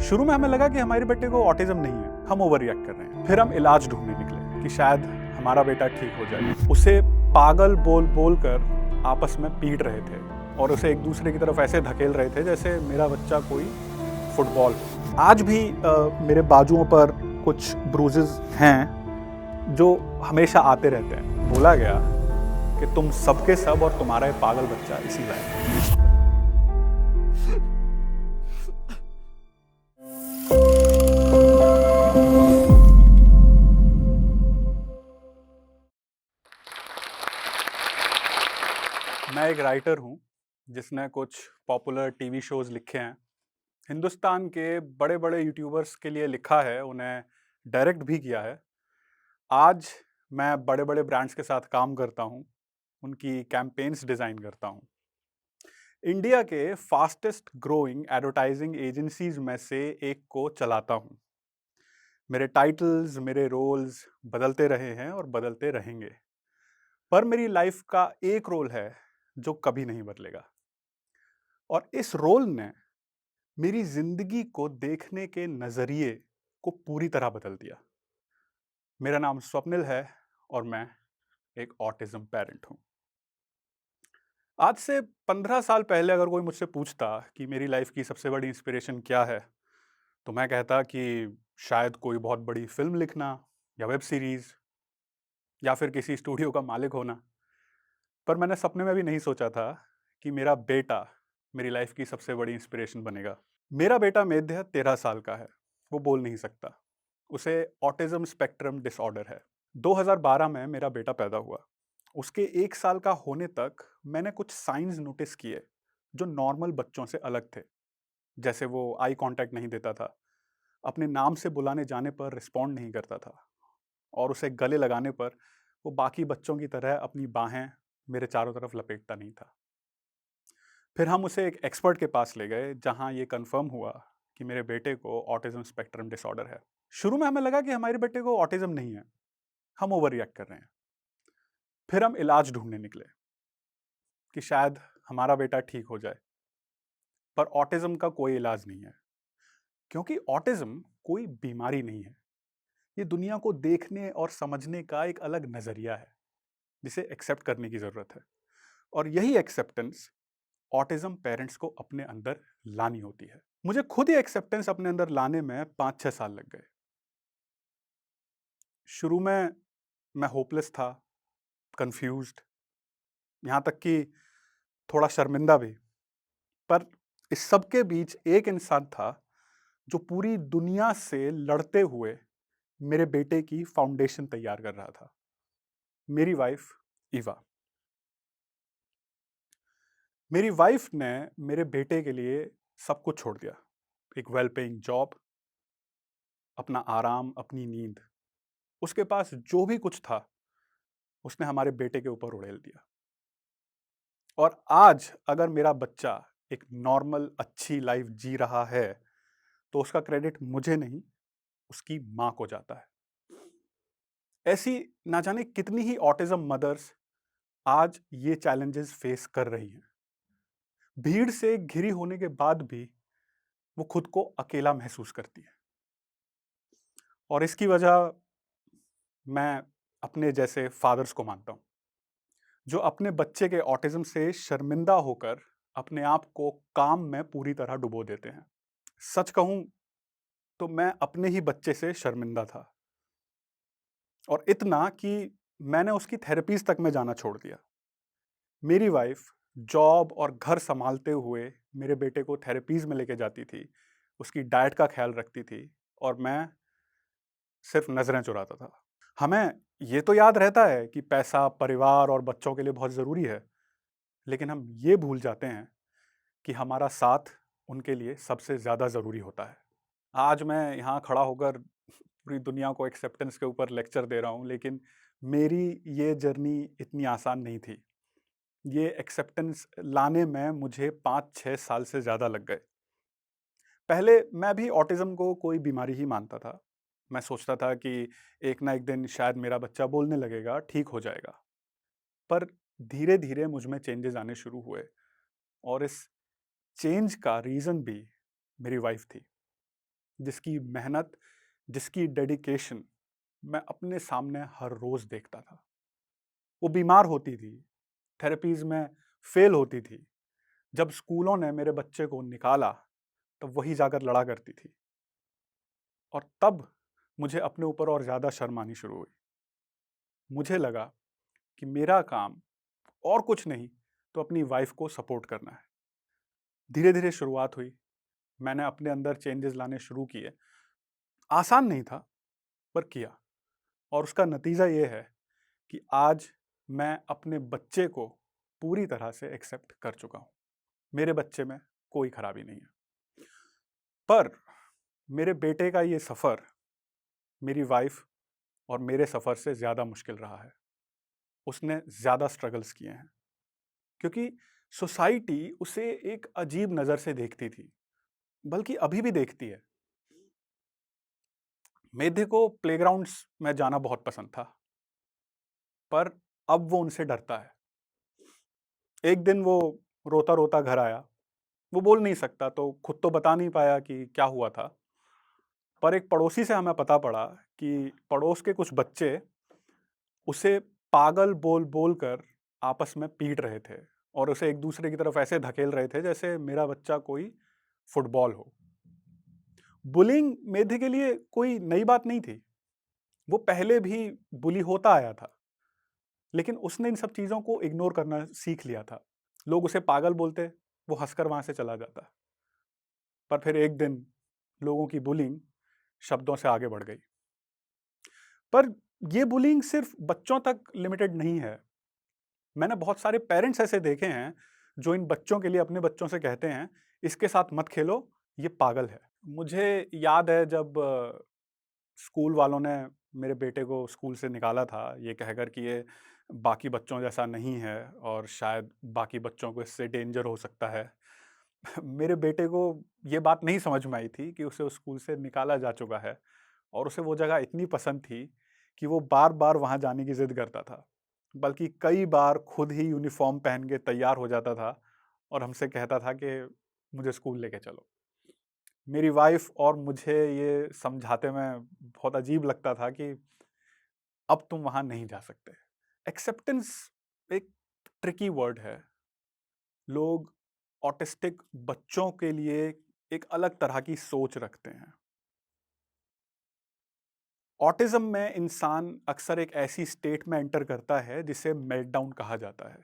शुरू में हमें लगा कि हमारे बेटे को ऑटिज्म नहीं है, हम ओवर रिएक्ट कर रहे हैं। फिर हम इलाज ढूंढने निकले कि शायद हमारा बेटा ठीक हो जाए। उसे पागल बोल बोल कर आपस में पीट रहे थे और उसे एक दूसरे की तरफ ऐसे धकेल रहे थे जैसे मेरा बच्चा कोई फुटबॉल हो। आज भी मेरे बाजुओं पर कुछ ब्रूजेस हैं जो हमेशा आते रहते हैं। बोला गया कि तुम सबके सब और तुम्हारा ये पागल बच्चा इसी लायक है। मैं एक राइटर हूँ जिसने कुछ पॉपुलर टीवी शोज़ लिखे हैं। हिंदुस्तान के बड़े बड़े यूट्यूबर्स के लिए लिखा है, उन्हें डायरेक्ट भी किया है। आज मैं बड़े बड़े ब्रांड्स के साथ काम करता हूँ, उनकी कैंपेन्स डिज़ाइन करता हूँ। इंडिया के फास्टेस्ट ग्रोइंग एडवर्टाइजिंग एजेंसीज में से एक को चलाता हूँ। मेरे टाइटल्स, मेरे रोल्स बदलते रहे हैं और बदलते रहेंगे, पर मेरी लाइफ का एक रोल है जो कभी नहीं बदलेगा। और इस रोल ने मेरी जिंदगी को देखने के नजरिए को पूरी तरह बदल दिया। मेरा नाम स्वप्निल है और मैं एक ऑटिज्म पेरेंट हूं। आज से 15 साल पहले अगर कोई मुझसे पूछता कि मेरी लाइफ की सबसे बड़ी इंस्पिरेशन क्या है, तो मैं कहता कि शायद कोई बहुत बड़ी फिल्म लिखना या वेब सीरीज या फिर किसी स्टूडियो का मालिक होना। पर मैंने सपने में भी नहीं सोचा था कि मेरा बेटा मेरी लाइफ की सबसे बड़ी इंस्पिरेशन बनेगा। मेरा बेटा मेध्य 13 साल का है। वो बोल नहीं सकता। उसे ऑटिज्म स्पेक्ट्रम डिसऑर्डर है। 2012 में मेरा बेटा पैदा हुआ। उसके 1 साल का होने तक मैंने कुछ साइंस नोटिस किए जो नॉर्मल बच्चों से अलग थे। जैसे वो आई कांटेक्ट नहीं देता था, अपने नाम से बुलाने जाने पर रिस्पॉन्ड नहीं करता था, और उसे गले लगाने पर वो बाकी बच्चों की तरह अपनी बाहें मेरे चारों तरफ लपेटता नहीं था। फिर हम उसे एक एक्सपर्ट के पास ले गए जहां ये कंफर्म हुआ कि मेरे बेटे को ऑटिज्म स्पेक्ट्रम डिसऑर्डर है। शुरू में हमें लगा कि हमारे बेटे को ऑटिज्म नहीं है, हम ओवर रिएक्ट कर रहे हैं। फिर हम इलाज ढूंढने निकले कि शायद हमारा बेटा ठीक हो जाए। पर ऑटिज्म का कोई इलाज नहीं है, क्योंकि ऑटिज्म कोई बीमारी नहीं है। ये दुनिया को देखने और समझने का एक अलग नजरिया है जिसे एक्सेप्ट करने की जरूरत है। और यही एक्सेप्टेंस ऑटिज्म पेरेंट्स को अपने अंदर लानी होती है। मुझे खुद ही एक्सेप्टेंस अपने अंदर लाने में 5-6 साल लग गए। शुरू में मैं होपलेस था, कंफ्यूज्ड, यहाँ तक कि थोड़ा शर्मिंदा भी। पर इस सब के बीच एक इंसान था जो पूरी दुनिया से लड़ते हुए मेरे बेटे की फाउंडेशन तैयार कर रहा था। मेरी वाइफ ईवा। मेरी वाइफ ने मेरे बेटे के लिए सब कुछ छोड़ दिया। एक वेल पेइंग जॉब, अपना आराम, अपनी नींद। उसके पास जो भी कुछ था उसने हमारे बेटे के ऊपर उड़ेल दिया। और आज अगर मेरा बच्चा एक नॉर्मल अच्छी लाइफ जी रहा है तो उसका क्रेडिट मुझे नहीं, उसकी मां को जाता है। ऐसी ना जाने कितनी ही ऑटिज्म मदर्स आज ये चैलेंजेस फेस कर रही हैं। भीड़ से घिरी होने के बाद भी वो खुद को अकेला महसूस करती है। और इसकी वजह मैं अपने जैसे फादर्स को मानता हूँ, जो अपने बच्चे के ऑटिज्म से शर्मिंदा होकर अपने आप को काम में पूरी तरह डुबो देते हैं। सच कहूं तो मैं अपने ही बच्चे से शर्मिंदा था, और इतना कि मैंने उसकी थेरेपीज तक में जाना छोड़ दिया। मेरी वाइफ जॉब और घर संभालते हुए मेरे बेटे को थेरेपीज में लेके जाती थी, उसकी डाइट का ख्याल रखती थी, और मैं सिर्फ नजरें चुराता था। हमें ये तो याद रहता है कि पैसा परिवार और बच्चों के लिए बहुत ज़रूरी है, लेकिन हम ये भूल जाते हैं कि हमारा साथ उनके लिए सबसे ज़्यादा ज़रूरी होता है। आज मैं यहाँ खड़ा होकर पूरी दुनिया को एक्सेप्टेंस के ऊपर लेक्चर दे रहा हूँ, लेकिन मेरी ये जर्नी इतनी आसान नहीं थी। ये एक्सेप्टेंस लाने में मुझे 5-6 साल से ज़्यादा लग गए। पहले मैं भी ऑटिज्म को कोई बीमारी ही मानता था। मैं सोचता था कि एक ना एक दिन शायद मेरा बच्चा बोलने लगेगा, ठीक हो जाएगा। पर धीरे धीरे मुझ में चेंजेस आने शुरू हुए, और इस चेंज का रीज़न भी मेरी वाइफ थी। जिसकी मेहनत, जिसकी डेडिकेशन मैं अपने सामने हर रोज़ देखता था। वो बीमार होती थी, थेरेपीज़ में फ़ेल होती थी। जब स्कूलों ने मेरे बच्चे को निकाला, तब वही जाकर लड़ा करती थी और तब मुझे अपने ऊपर और ज़्यादा शर्म आनी शुरू हुई। मुझे लगा कि मेरा काम और कुछ नहीं, तो अपनी वाइफ़ को सपोर्ट करना है। धीरे-धीरे शुरुआत हुई, मैंने अपने अंदर चेंजेज़ लाने शुरू किए। आसान नहीं था, पर किया और उसका नतीजा ये है कि आज मैं अपने बच्चे को पूरी तरह से एक्सेप्ट कर चुका हूँ। मेरे बच्चे में कोई खराबी नहीं है। पर मेरे बेटे का ये सफ़र मेरी वाइफ़ और मेरे सफ़र से ज़्यादा मुश्किल रहा है। उसने ज़्यादा स्ट्रगल्स किए हैं क्योंकि सोसाइटी उसे एक अजीब नज़र से देखती थी, बल्कि अभी भी देखती है। मेधे को प्लेग्राउंड्स में जाना बहुत पसंद था, पर अब वो उनसे डरता है। एक दिन वो रोता-रोता घर आया। वो बोल नहीं सकता, तो खुद तो बता नहीं पाया कि क्या हुआ था। पर एक पड़ोसी से हमें पता पड़ा कि पड़ोस के कुछ बच्चे उसे पागल बोल-बोल कर आपस में पीट रहे थे और उसे एक-दूसरे की तरफ ऐसे धकेल रहे थे जैसे मेरा बच्चा कोई फुटबॉल हो। बुलिंग मेधे के लिए कोई नई बात नहीं थी। वो पहले भी बुली होता आया था, लेकिन उसने इन सब चीज़ों को इग्नोर करना सीख लिया था। लोग उसे पागल बोलते, वो हँसकर वहाँ से चला जाता। पर फिर एक दिन लोगों की बुलिंग शब्दों से आगे बढ़ गई। पर ये बुलिंग सिर्फ बच्चों तक लिमिटेड नहीं है। मैंने बहुत सारे पेरेंट्स ऐसे देखे हैं जो इन बच्चों के लिए अपने बच्चों से कहते हैं, इसके साथ मत खेलो, ये पागल है। मुझे याद है जब स्कूल वालों ने मेरे बेटे को स्कूल से निकाला था, ये कहकर कि ये बाकी बच्चों जैसा नहीं है और शायद बाकी बच्चों को इससे डेंजर हो सकता है। मेरे बेटे को ये बात नहीं समझ में आई थी कि उसे उस स्कूल से निकाला जा चुका है और उसे वो जगह इतनी पसंद थी कि वो बार-बार वहाँ जाने की ज़िद करता था। बल्कि कई बार खुद ही यूनिफ़ॉर्म पहन के तैयार हो जाता था और हमसे कहता था कि मुझे स्कूल लेके चलो। मेरी वाइफ़ और मुझे ये समझाते में बहुत अजीब लगता था कि अब तुम वहाँ नहीं जा सकते। एक्सेप्टेंस एक ट्रिकी वर्ड है। लोग ऑटिस्टिक बच्चों के लिए एक अलग तरह की सोच रखते हैं। ऑटिज़्म में इंसान अक्सर एक ऐसी स्टेट में एंटर करता है जिसे मेल्टडाउन कहा जाता है,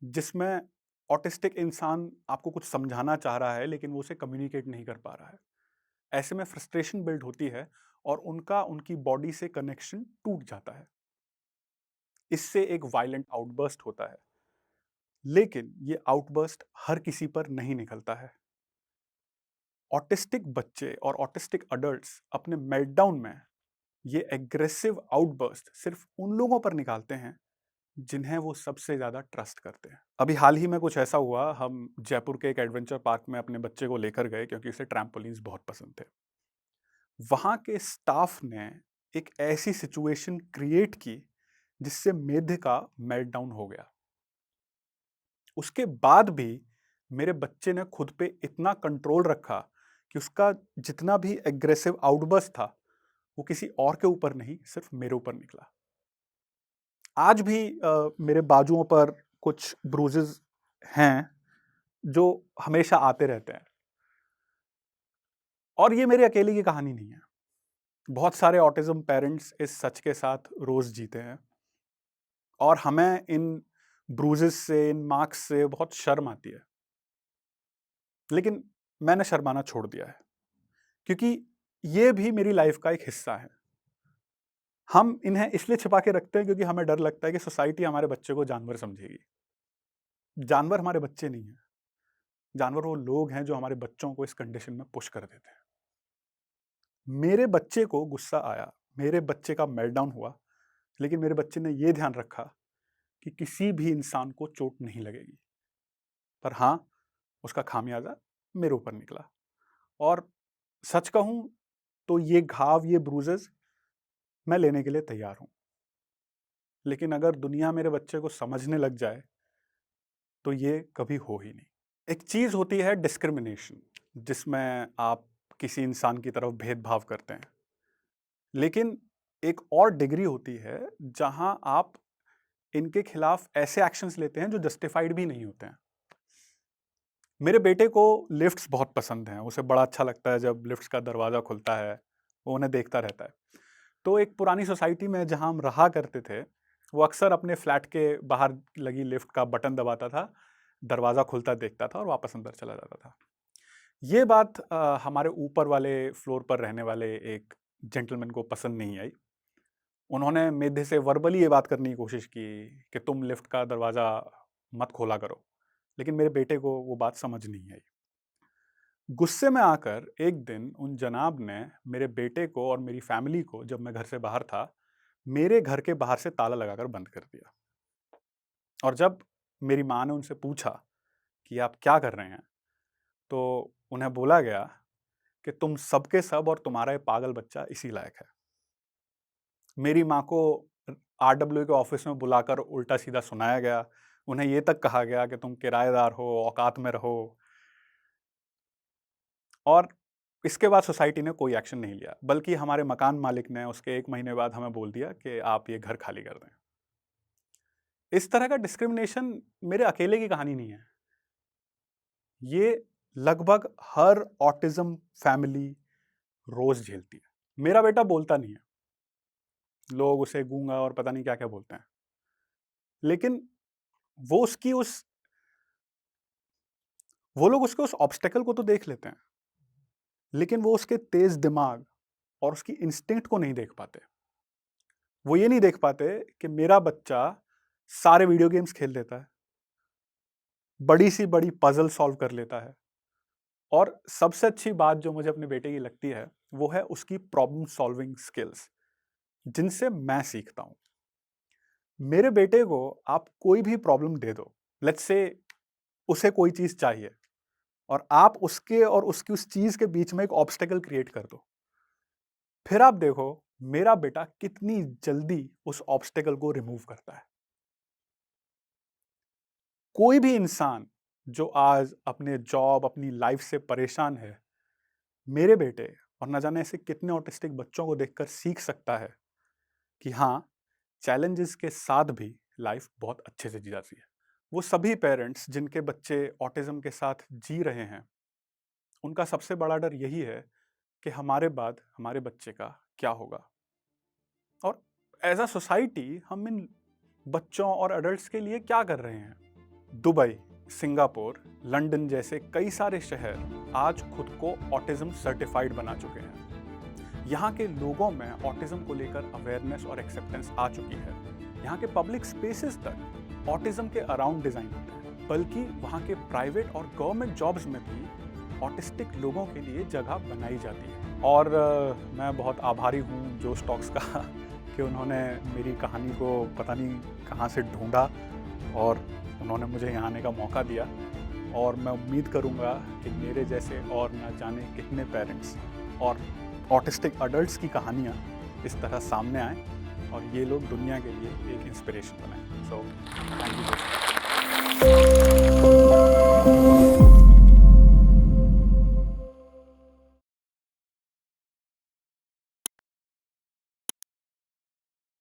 जिसमें ऑटिस्टिक इंसान आपको कुछ समझाना चाह रहा है लेकिन वो उसे कम्युनिकेट नहीं कर पा रहा है। ऐसे में फ्रस्ट्रेशन बिल्ड होती है और उनकी बॉडी से कनेक्शन टूट जाता है। इससे एक वायलेंट आउटबर्स्ट होता है, लेकिन ये आउटबर्स्ट हर किसी पर नहीं निकलता है। ऑटिस्टिक बच्चे और ऑटिस्टिक अडल्ट्स अपने मेल्टडाउन में ये एग्रेसिव आउटबर्स्ट सिर्फ उन लोगों पर निकालते हैं जिन्हें वो सबसे ज़्यादा ट्रस्ट करते हैं। अभी हाल ही में कुछ ऐसा हुआ, हम जयपुर के एक एडवेंचर पार्क में अपने बच्चे को लेकर गए क्योंकि उसे ट्रैम्पोलिन्स बहुत पसंद थे। वहाँ के स्टाफ ने एक ऐसी सिचुएशन क्रिएट की जिससे मेध का मेल्टडाउन हो गया। उसके बाद भी मेरे बच्चे ने खुद पे इतना कंट्रोल रखा कि उसका जितना भी एग्रेसिव आउटबर्स्ट था, वो किसी और के ऊपर नहीं, सिर्फ मेरे ऊपर निकला। आज भी मेरे बाजुओं पर कुछ ब्रूजेस हैं, जो हमेशा आते रहते हैं। और ये मेरी अकेले की कहानी नहीं है। बहुत सारे ऑटिज़्म पेरेंट्स इस सच के साथ रोज़ जीते हैं और हमें इन ब्रूजेस से, इन मार्क्स से बहुत शर्म आती है। लेकिन मैंने शर्माना छोड़ दिया है, क्योंकि ये भी मेरी लाइफ़ का एक हिस्सा है। हम इन्हें इसलिए छिपा के रखते हैं क्योंकि हमें डर लगता है कि सोसाइटी हमारे बच्चे को जानवर समझेगी। जानवर हमारे बच्चे नहीं हैं। जानवर वो लोग हैं जो हमारे बच्चों को इस कंडीशन में पुश कर देते हैं। मेरे बच्चे को गुस्सा आया, मेरे बच्चे का मेल्टडाउन हुआ, लेकिन मेरे बच्चे ने ये ध्यान रखा कि किसी भी इंसान को चोट नहीं लगेगी। पर हाँ, उसका खामियाज़ा मेरे ऊपर निकला और सच कहूँ तो ये घाव, ये ब्रूजेज़ मैं लेने के लिए तैयार हूँ। लेकिन अगर दुनिया मेरे बच्चे को समझने लग जाए, तो ये कभी हो ही नहीं। एक चीज़ होती है डिस्क्रिमिनेशन, जिसमें आप किसी इंसान की तरफ भेदभाव करते हैं। लेकिन एक और डिग्री होती है जहां आप इनके खिलाफ ऐसे एक्शंस लेते हैं जो जस्टिफाइड भी नहीं होते हैं। मेरे बेटे को लिफ्ट्स बहुत पसंद हैं, उसे बड़ा अच्छा लगता है जब लिफ्ट्स का दरवाज़ा खुलता है, वो उन्हें देखता रहता है। तो एक पुरानी सोसाइटी में जहाँ हम रहा करते थे, वो अक्सर अपने फ्लैट के बाहर लगी लिफ्ट का बटन दबाता था, दरवाज़ा खुलता देखता था और वापस अंदर चला जाता था। ये बात हमारे ऊपर वाले फ्लोर पर रहने वाले एक जेंटलमैन को पसंद नहीं आई। उन्होंने मेरे से वर्बली ये बात करने की कोशिश की कि तुम लिफ्ट का दरवाज़ा मत खोला करो, लेकिन मेरे बेटे को वो बात समझ नहीं आई। गुस्से में आकर एक दिन उन जनाब ने मेरे बेटे को और मेरी फैमिली को, जब मैं घर से बाहर था, मेरे घर के बाहर से ताला लगाकर बंद कर दिया। और जब मेरी माँ ने उनसे पूछा कि आप क्या कर रहे हैं, तो उन्हें बोला गया कि तुम सबके सब और तुम्हारा ये पागल बच्चा इसी लायक है। मेरी माँ को आरडब्ल्यू के ऑफिस में बुलाकर उल्टा सीधा सुनाया गया। उन्हें ये तक कहा गया कि तुम किराएदार हो, औकात में रहो। और इसके बाद सोसाइटी ने कोई एक्शन नहीं लिया, बल्कि हमारे मकान मालिक ने उसके 1 महीने बाद हमें बोल दिया कि आप ये घर खाली कर दें। इस तरह का डिस्क्रिमिनेशन मेरे अकेले की कहानी नहीं है। ये लगभग हर ऑटिज्म फैमिली रोज झेलती है। मेरा बेटा बोलता नहीं है, लोग उसे गूंगा और पता नहीं क्या क्या बोलते हैं, लेकिन वो उसकी उस वो लोग उसके उस ऑब्स्टेकल को तो देख लेते हैं, लेकिन वो उसके तेज दिमाग और उसकी इंस्टिंक्ट को नहीं देख पाते। वो ये नहीं देख पाते कि मेरा बच्चा सारे वीडियो गेम्स खेल लेता है, बड़ी सी बड़ी पजल सॉल्व कर लेता है, और सबसे अच्छी बात जो मुझे अपने बेटे की लगती है वो है उसकी प्रॉब्लम सॉल्विंग स्किल्स, जिनसे मैं सीखता हूं। मेरे बेटे को आप कोई भी प्रॉब्लम दे दो, लेट्स से उसे कोई चीज चाहिए, और आप उसके और उसकी उस चीज के बीच में एक ऑब्स्टेकल क्रिएट कर दो, फिर आप देखो मेरा बेटा कितनी जल्दी उस ऑब्स्टेकल को रिमूव करता है। कोई भी इंसान जो आज अपने जॉब, अपनी लाइफ से परेशान है, मेरे बेटे और न जाने ऐसे कितने ऑटिस्टिक बच्चों को देखकर सीख सकता है कि हाँ, चैलेंजेस के साथ भी लाइफ बहुत अच्छे से जी जाती है। वो सभी पेरेंट्स जिनके बच्चे ऑटिज्म के साथ जी रहे हैं, उनका सबसे बड़ा डर यही है कि हमारे बाद हमारे बच्चे का क्या होगा। और एज अ सोसाइटी हम इन बच्चों और अडल्ट्स के लिए क्या कर रहे हैं? दुबई, सिंगापुर, लंदन जैसे कई सारे शहर आज खुद को ऑटिज्म सर्टिफाइड बना चुके हैं। यहाँ के लोगों में ऑटिज्म को लेकर अवेयरनेस और एक्सेप्टेंस आ चुकी है। यहाँ के पब्लिक स्पेसेस तक ऑटिज्म के अराउंड डिजाइन होते हैं, बल्कि वहाँ के प्राइवेट और गवर्नमेंट जॉब्स में भी ऑटिस्टिक लोगों के लिए जगह बनाई जाती है। और मैं बहुत आभारी हूँ जोश टॉक्स का कि उन्होंने मेरी कहानी को पता नहीं कहाँ से ढूंढा और उन्होंने मुझे यहाँ आने का मौका दिया। और मैं उम्मीद करूँगा कि मेरे जैसे और न जाने कितने पेरेंट्स और ऑटिस्टिक अडल्ट्स की कहानियाँ इस तरह सामने आएँ और ये लोग दुनिया के लिए एक इंस्पिरेशन बनाएं। So thank you.